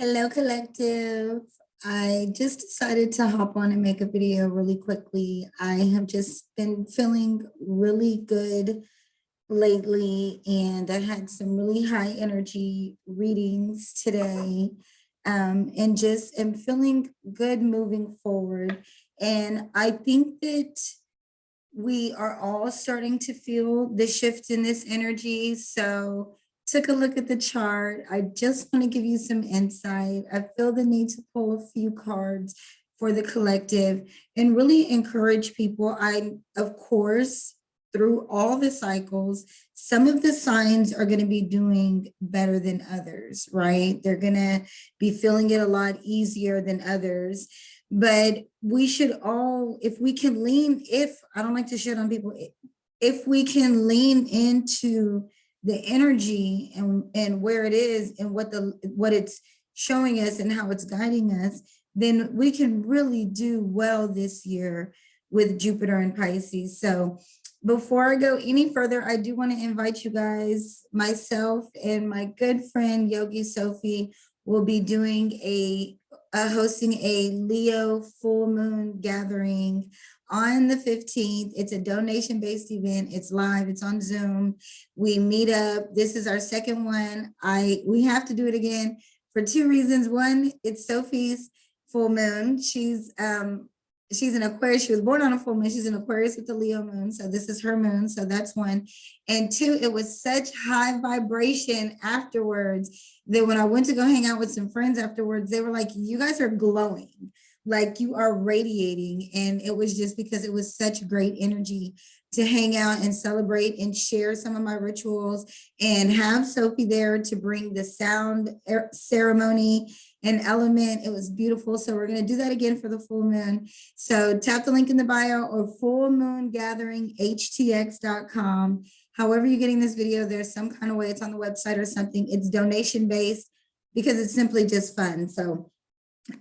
Hello, collective. I just decided to hop on and make a video really quickly. I have just been feeling really good lately, and I had some really high energy readings today, and just am feeling good moving forward. And I think that we are all starting to feel the shift in this energy. So took a look at the chart. I just want to give you some insight. I feel the need to pull a few cards for the collective and really encourage people. Of course, through all the cycles, some of the signs are going to be doing better than others, right? They're going to be feeling it a lot easier than others. But we should all, if we can lean, if I don't like to shit on people, if we can lean into the energy and where it is and what it's showing us and how it's guiding us, then we can really do well this year with Jupiter and Pisces. So before I go any further, I do want to invite you guys, myself and my good friend Yogi Sophie will be doing hosting a Leo full moon gathering on the 15th. It's a donation-based event. It's live. It's on Zoom. We meet up. This is our second one. We have to do it again for two reasons. One, it's Sophie's full moon. She's an Aquarius. She was born on a full moon. She's an Aquarius with the Leo moon. So this is her moon. So that's one. And two, it was such high vibration afterwards that when I went to go hang out with some friends afterwards, they were like, you guys are glowing, like you are radiating. And it was just because it was such great energy to hang out and celebrate and share some of my rituals and have Sophie there to bring the sound ceremony and element. It was beautiful. So we're going to do that again for the full moon. So tap the link in the bio or fullmoongatheringhtx.com. However you're getting this video, there's some kind of way it's on the website or something. It's donation based because it's simply just fun. So,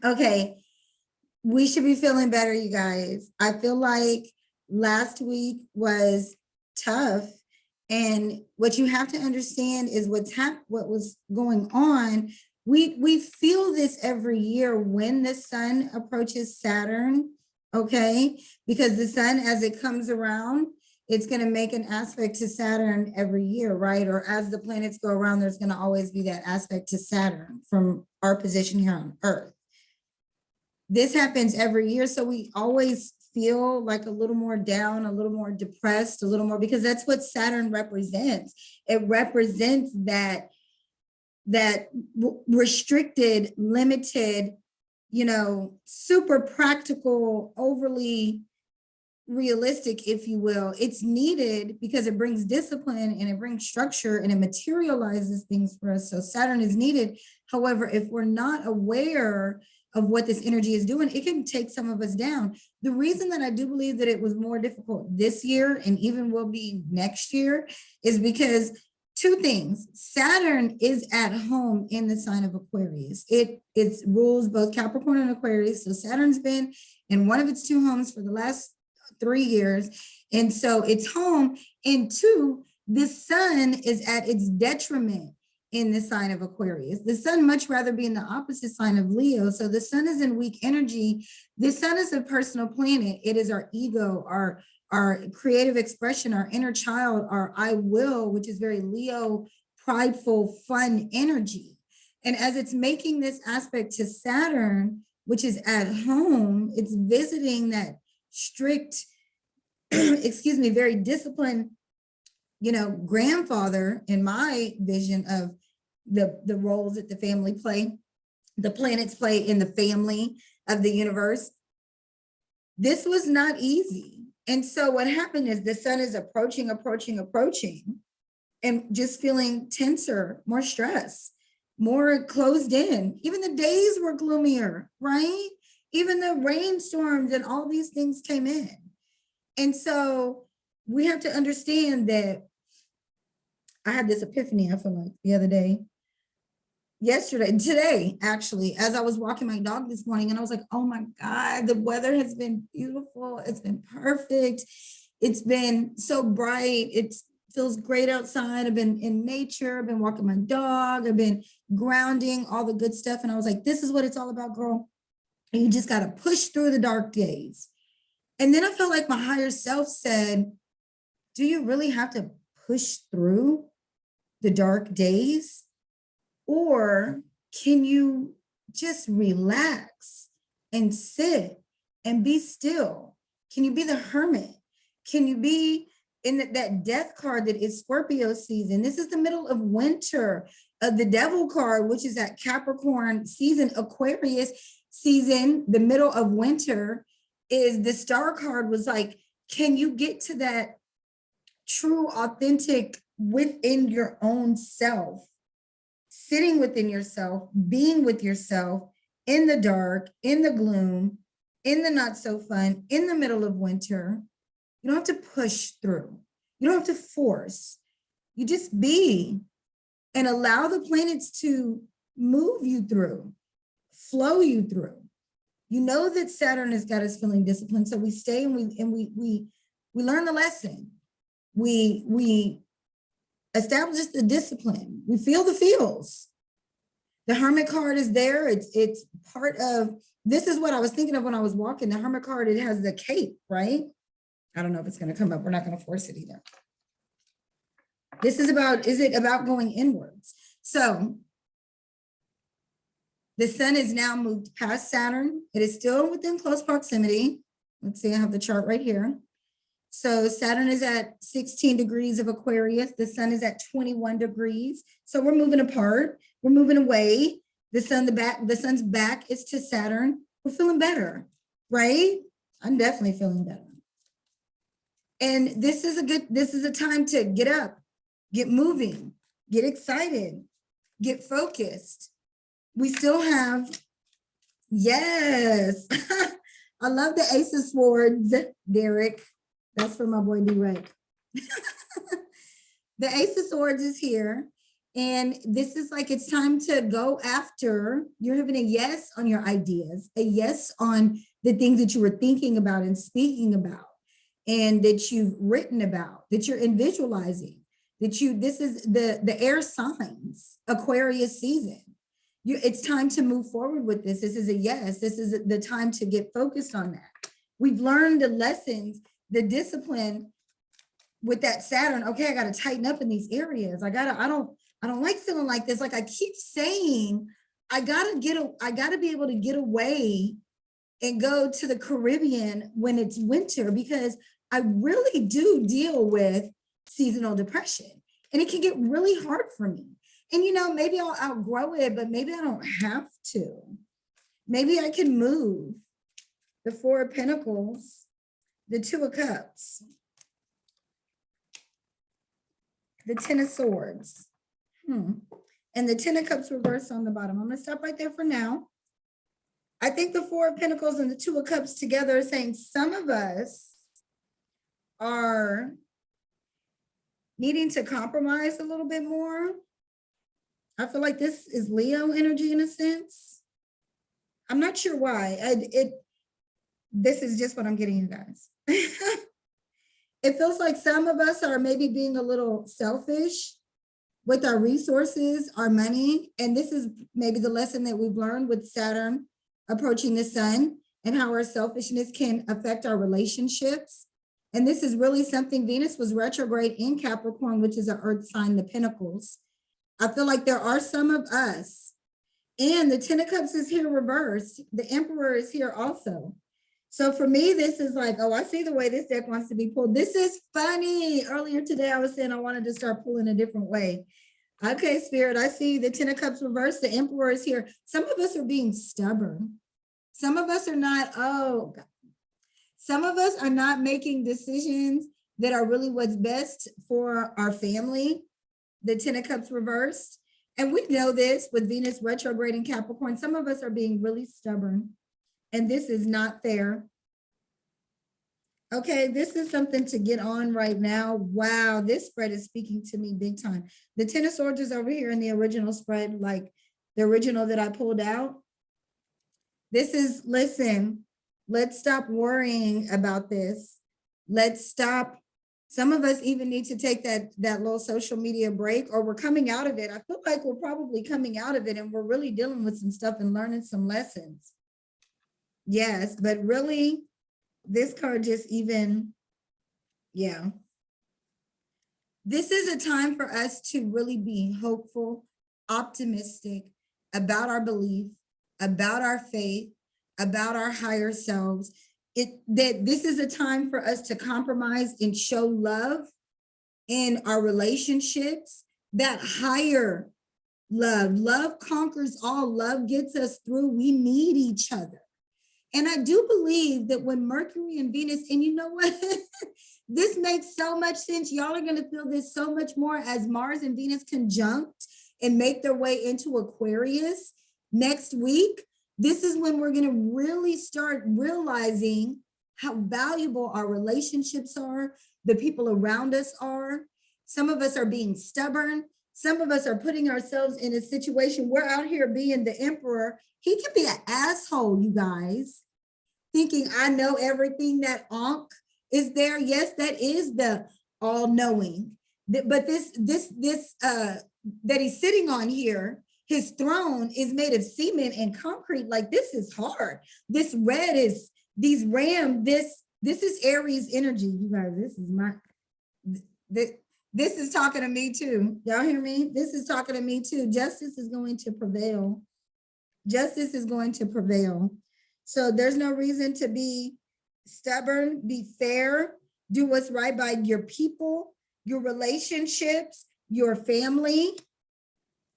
okay, we should be feeling better, you guys. I feel like last week was tough. And what you have to understand is what was going on. We feel this every year when the sun approaches Saturn, okay? Because the sun, as it comes around, it's going to make an aspect to Saturn every year, right? Or as the planets go around, there's going to always be that aspect to Saturn from our position here on Earth. This happens every year, so we always feel like a little more down, a little more depressed, a little more, because that's what Saturn represents. It represents that restricted, limited, super practical, overly realistic, if you will. It's needed because it brings discipline and it brings structure and it materializes things for us. So Saturn is needed. However, if we're not aware of what this energy is doing, it can take some of us down. The reason that I do believe that it was more difficult this year and even will be next year is because two things. Saturn is at home in the sign of Aquarius. It rules both Capricorn and Aquarius. So Saturn's been in one of its two homes for the last 3 years. And so it's home. And two, the sun is at its detriment in the sign of Aquarius. The sun much rather be in the opposite sign of Leo. So the sun is in weak energy. The sun is a personal planet. It is our ego, our creative expression, our inner child, our I will, which is very Leo, prideful, fun energy. And as it's making this aspect to Saturn, which is at home, it's visiting that strict, excuse me, very disciplined, grandfather in my vision of the roles that the family play, the planets play in the family of the universe. This was not easy. And so what happened is the sun is approaching, and just feeling tenser, more stress, more closed in. Even the days were gloomier, right? Even the rainstorms and all these things came in. And so we have to understand that I had this epiphany, I feel like, the other day, today, actually, as I was walking my dog this morning, and I was like, oh my God, the weather has been beautiful. It's been perfect. It's been so bright. feels great outside. I've been in nature. I've been walking my dog. I've been grounding, all the good stuff. And I was like, this is what it's all about, girl. And you just got to push through the dark days. And then I felt like my higher self said, do you really have to push through the dark days? Or can you just relax and sit and be still? Can you be the hermit? Can you be in that death card that is Scorpio season? This is the middle of winter. The devil card, which is that Capricorn season, Aquarius season, the middle of winter, is the star card was like, can you get to that true, authentic within your own self, sitting within yourself, being with yourself in the dark, in the gloom, in the not so fun, in the middle of winter? You don't have to push through. You don't have to force. You just be and allow the planets to move you through, flow you through. You know that Saturn has got us feeling disciplined, so we stay and we learn the lesson. We establish the discipline. We feel the feels. The Hermit card is there. It's part of, this is what I was thinking of when I was walking. The Hermit card, it has the cape, right? I don't know if it's going to come up. We're not going to force it either. This is about, is it about going inwards? So the sun is now moved past Saturn. It is still within close proximity. Let's see, I have the chart right here. So Saturn is at 16 degrees of Aquarius. The sun is at 21 degrees. So we're moving apart. We're moving away. The sun's back is to Saturn. We're feeling better, right? I'm definitely feeling better. And this is a time to get up, get moving, get excited, get focused. We still have, yes. I love the Ace of Swords, Derek. That's for my boy D-Rake. The Ace of Swords is here. And this is like, it's time to go after, you're having a yes on your ideas, a yes on the things that you were thinking about and speaking about, and that you've written about, that you're in visualizing, that this is the air signs, Aquarius season. It's time to move forward with this. This is a yes. This is the time to get focused on that. We've learned the lessons, the discipline with that Saturn. Okay, I got to tighten up in these areas. I don't like feeling like this. Like I keep saying, I got to be able to get away and go to the Caribbean when it's winter, because I really do deal with seasonal depression, and it can get really hard for me. And, maybe I'll outgrow it, but maybe I don't have to. Maybe I can move. The Four of Pentacles, the Two of Cups, the Ten of Swords, and the Ten of Cups reversed on the bottom. I'm going to stop right there for now. I think the Four of Pentacles and the Two of Cups together are saying some of us are needing to compromise a little bit more. I feel like this is Leo energy in a sense. I'm not sure why. This is just what I'm getting, you guys. It feels like some of us are maybe being a little selfish with our resources, our money. And this is maybe the lesson that we've learned with Saturn approaching the sun, and how our selfishness can affect our relationships. And this is really something. Venus was retrograde in Capricorn, which is an earth sign, the Pentacles. I feel like there are some of us, and the Ten of Cups is here reversed. The Emperor is here also. So for me, this is like, oh, I see the way this deck wants to be pulled. This is funny. Earlier today, I was saying I wanted to start pulling a different way. Okay, Spirit, I see the Ten of Cups reversed. The Emperor is here. Some of us are being stubborn. Some of us are not, some of us are not making decisions that are really what's best for our family. The Ten of Cups reversed. And we know this with Venus retrograde in Capricorn. Some of us are being really stubborn, and this is not fair. Okay, this is something to get on right now. Wow, this spread is speaking to me big time. The Ten of Swords is over here in the original spread, like the original that I pulled out. This is, listen, let's stop worrying about this. Let's stop Some of us even need to take that little social media break, or we're coming out of it. I feel like we're probably coming out of it and we're really dealing with some stuff and learning some lessons. Yes, but really, this card just even, yeah. This is a time for us to really be hopeful, optimistic about our belief, about our faith, about our higher selves. That this is a time for us to compromise and show love in our relationships, that higher love. Love conquers all. Love gets us through. We need each other. And I do believe that when Mercury and Venus, and you know what? This makes so much sense. Y'all are going to feel this so much more as Mars and Venus conjunct and make their way into Aquarius next week. This is when we're going to really start realizing how valuable our relationships are, the people around us are. Some of us are being stubborn. Some of us are putting ourselves in a situation. We're out here being the emperor. He can be an asshole, you guys, thinking I know everything. That Ankh is there. Yes, that is the all-knowing. But this that he's sitting on here, his throne is made of cement and concrete. Like, this is hard. This red is these ram. This is Aries energy, you guys. This is my this is talking to me too. Y'all hear me? This is talking to me too. Justice is going to prevail. Justice is going to prevail. So there's no reason to be stubborn. Be fair. Do what's right by your people, your relationships, your family.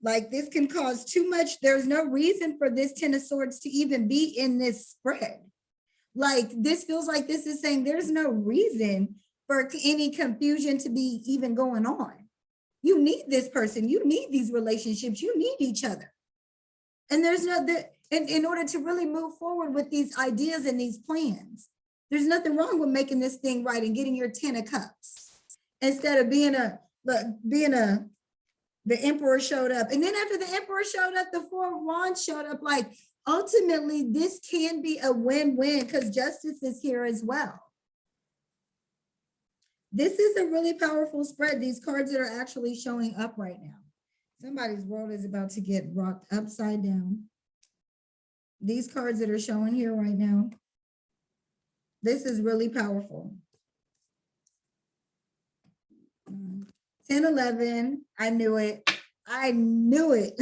Like, this can cause too much. There's no reason for this Ten of Swords to even be in this spread. Like, this feels like this is saying there's no reason for any confusion to be even going on. You need this person. You need these relationships. You need each other. And there's no, in order to really move forward with these ideas and these plans, there's nothing wrong with making this thing right and getting your 10 of cups instead of being the emperor showed up. And then after the emperor showed up, the 4 of Wands showed up. Like, ultimately, this can be a win-win because justice is here as well. This is a really powerful spread. These cards that are actually showing up right now. Somebody's world is about to get rocked upside down. These cards that are showing here right now, this is really powerful. 10, 11, I knew it. I knew it.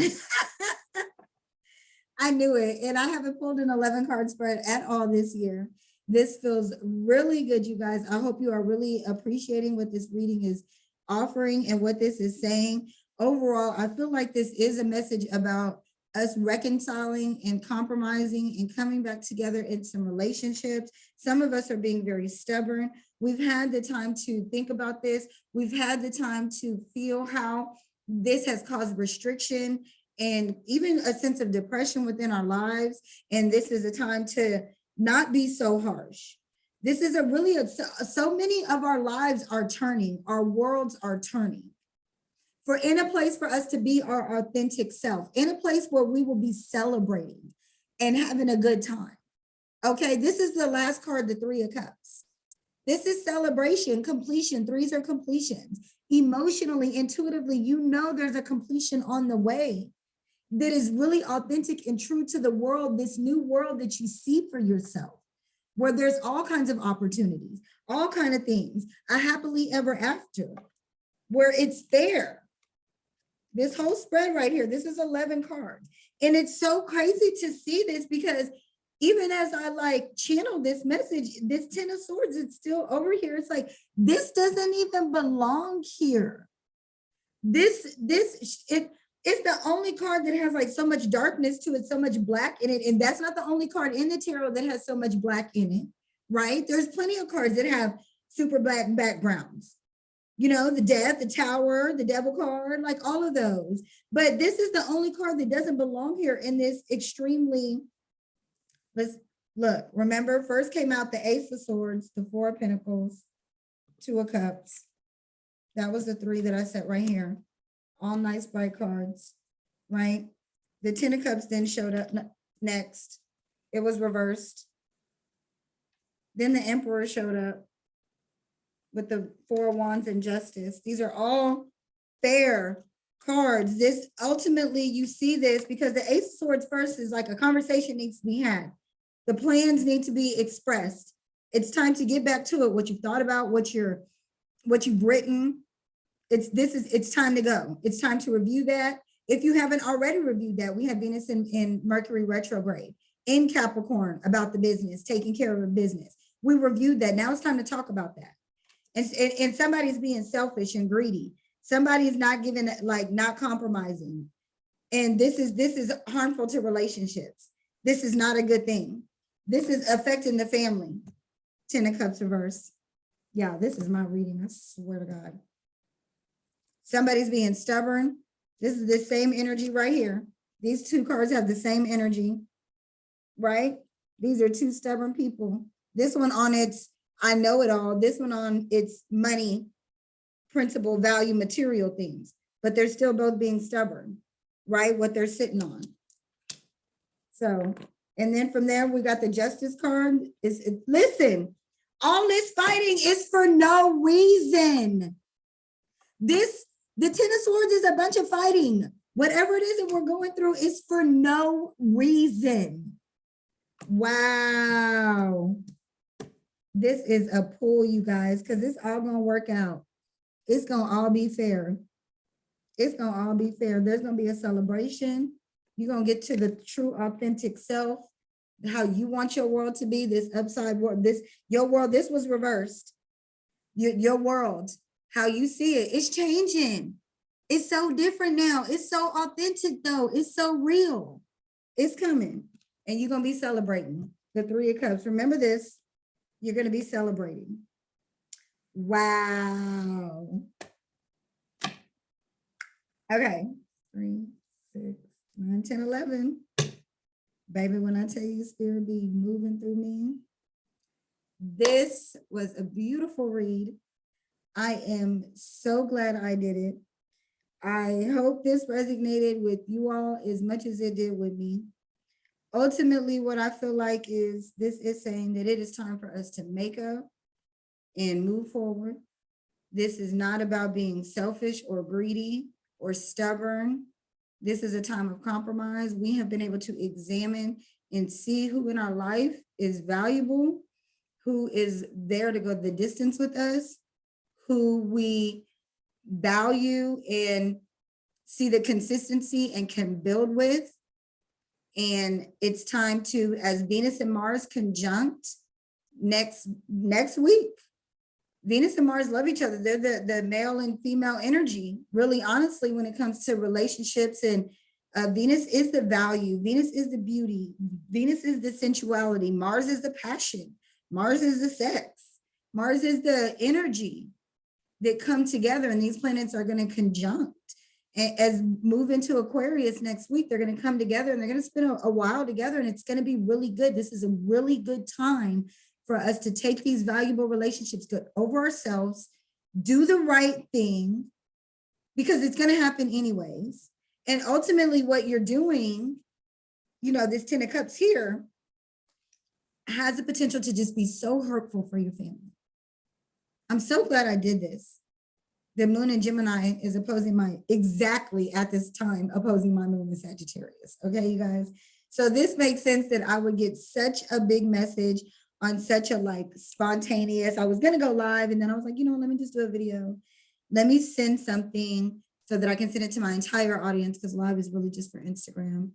I knew it. And I haven't pulled an 11 card spread at all this year. This feels really good, you guys. I hope you are really appreciating what this reading is offering and what this is saying. Overall, I feel like this is a message about us reconciling and compromising and coming back together in some relationships. Some of us are being very stubborn. We've had the time to think about this. We've had the time to feel how this has caused restriction and even a sense of depression within our lives. And this is a time to not be so harsh. This is a really, so many of our lives are turning, our worlds are turning. For in a place for us to be our authentic self, in a place where we will be celebrating and having a good time. Okay, this is the last card, the 3 of Cups. This is celebration, completion. 3s are completions. Emotionally, intuitively, you know there's a completion on the way that is really authentic and true to the world, this new world that you see for yourself, where there's all kinds of opportunities, all kinds of things, a happily ever after, where it's there. This whole spread right here, this is 11 cards. And it's so crazy to see this because even as I like channel this message, this 10 of Swords, it's still over here. It's like, this doesn't even belong here. It's the only card that has like so much darkness to it, so much black in it. And that's not the only card in the tarot that has so much black in it, right? There's plenty of cards that have super black backgrounds. You know, the Death, the Tower, the Devil card, like all of those. But this is the only card that doesn't belong here in this extremely, let's look, remember, first came out the Ace of Swords, the 4 of Pentacles, 2 of Cups. That was the 3 that I set right here. All nice bright cards, right? The 10 of Cups then showed up next. It was reversed. Then the Emperor showed up. with the Four of Wands and Justice. These are all fair cards. This ultimately, you see this because the Ace of Swords first is like a conversation needs to be had. The plans need to be expressed. It's time to get back to it. What you've thought about, what you've written. It's time to go. It's time to review that. If you haven't already reviewed that, we have Venus in Mercury retrograde in Capricorn about the business, taking care of the business. We reviewed that. Now it's time to talk about that. And somebody's being selfish and greedy. Somebody's not giving, like, not compromising. And this is harmful to relationships. This is not a good thing. This is affecting the family. 10 of Cups reverse. Yeah, this is my reading. I swear to God. Somebody's being stubborn. This is the same energy right here. These two cards have the same energy, right? These are two stubborn people. This one on its, I know it all. This one on its money, principle, value, material things, but they're still both being stubborn, right? What they're sitting on. So, and then from there, we got the Justice card. Listen, all this fighting is for no reason. The 10 of Swords is a bunch of fighting. Whatever it is that we're going through is for no reason. Wow. This is a pull, you guys, because it's all going to work out. It's going to all be fair. It's going to all be fair. There's going to be a celebration. You're going to get to the true, authentic self, how you want your world to be, this upside world, your world, this was reversed. Your world, how you see it, it's changing. It's so different now. It's so authentic though. It's so real. It's coming. And you're going to be celebrating the 3 of Cups. Remember this, you're going to be celebrating. Wow. Okay. 3, 6, 9, 10, 11. Baby, when I tell you Spirit be moving through me, this was a beautiful read. I am so glad I did it. I hope this resonated with you all as much as it did with me. Ultimately, what I feel like is this is saying that it is time for us to make up and move forward. This is not about being selfish or greedy or stubborn. This is a time of compromise. We have been able to examine and see who in our life is valuable, who is there to go the distance with us, who we value and see the consistency and can build with. And it's time to, as Venus and Mars conjunct next week, Venus and Mars love each other. They're the male and female energy, really, honestly, when it comes to relationships. And Venus is the value. Venus is the beauty. Venus is the sensuality. Mars is the passion. Mars is the sex. Mars is the energy that come together, and these planets are going to conjunct. And as move into Aquarius next week, they're going to come together and they're going to spend a while together, and it's going to be really good. This is a really good time for us to take these valuable relationships good over ourselves, do the right thing, because it's going to happen anyways. And ultimately what you're doing, you know, this 10 of Cups here has the potential to just be so hurtful for your family. I'm so glad I did this. The moon in Gemini is opposing exactly at this time, opposing my moon in Sagittarius. Okay, you guys. So this makes sense that I would get such a big message on such a spontaneous. I was going to go live, and then I was like, let me just do a video. Let me send something so that I can send it to my entire audience, because live is really just for Instagram.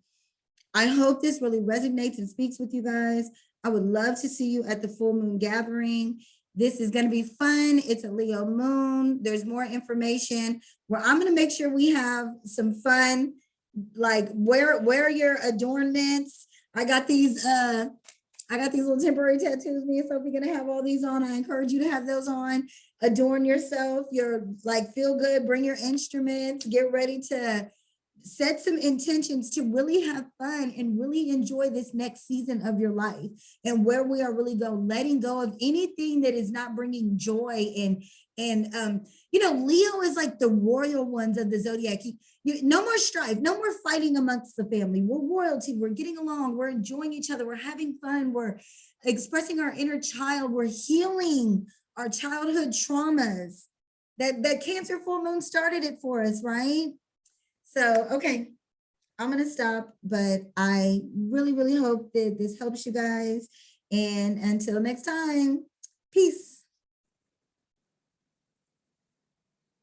I hope this really resonates and speaks with you guys. I would love to see you at the full moon gathering. This is going to be fun. It's a Leo moon. There's more information where I'm going to make sure we have some fun, like wear your adornments. I got these little temporary tattoos. Me and Sophie gonna have all these on. I encourage you to have those on. Adorn yourself. You're feel good. Bring your instruments. Get ready to set some intentions to really have fun and really enjoy this next season of your life, and where we are really letting go of anything that is not bringing joy. And Leo is like the royal ones of the zodiac. No more strife, no more fighting amongst the family. We're royalty. We're getting along. We're enjoying each other. We're having fun. We're expressing our inner child. We're healing our childhood traumas. That Cancer full moon started it for us, right? So, okay, I'm gonna stop, but I really, really hope that this helps you guys. And until next time, peace.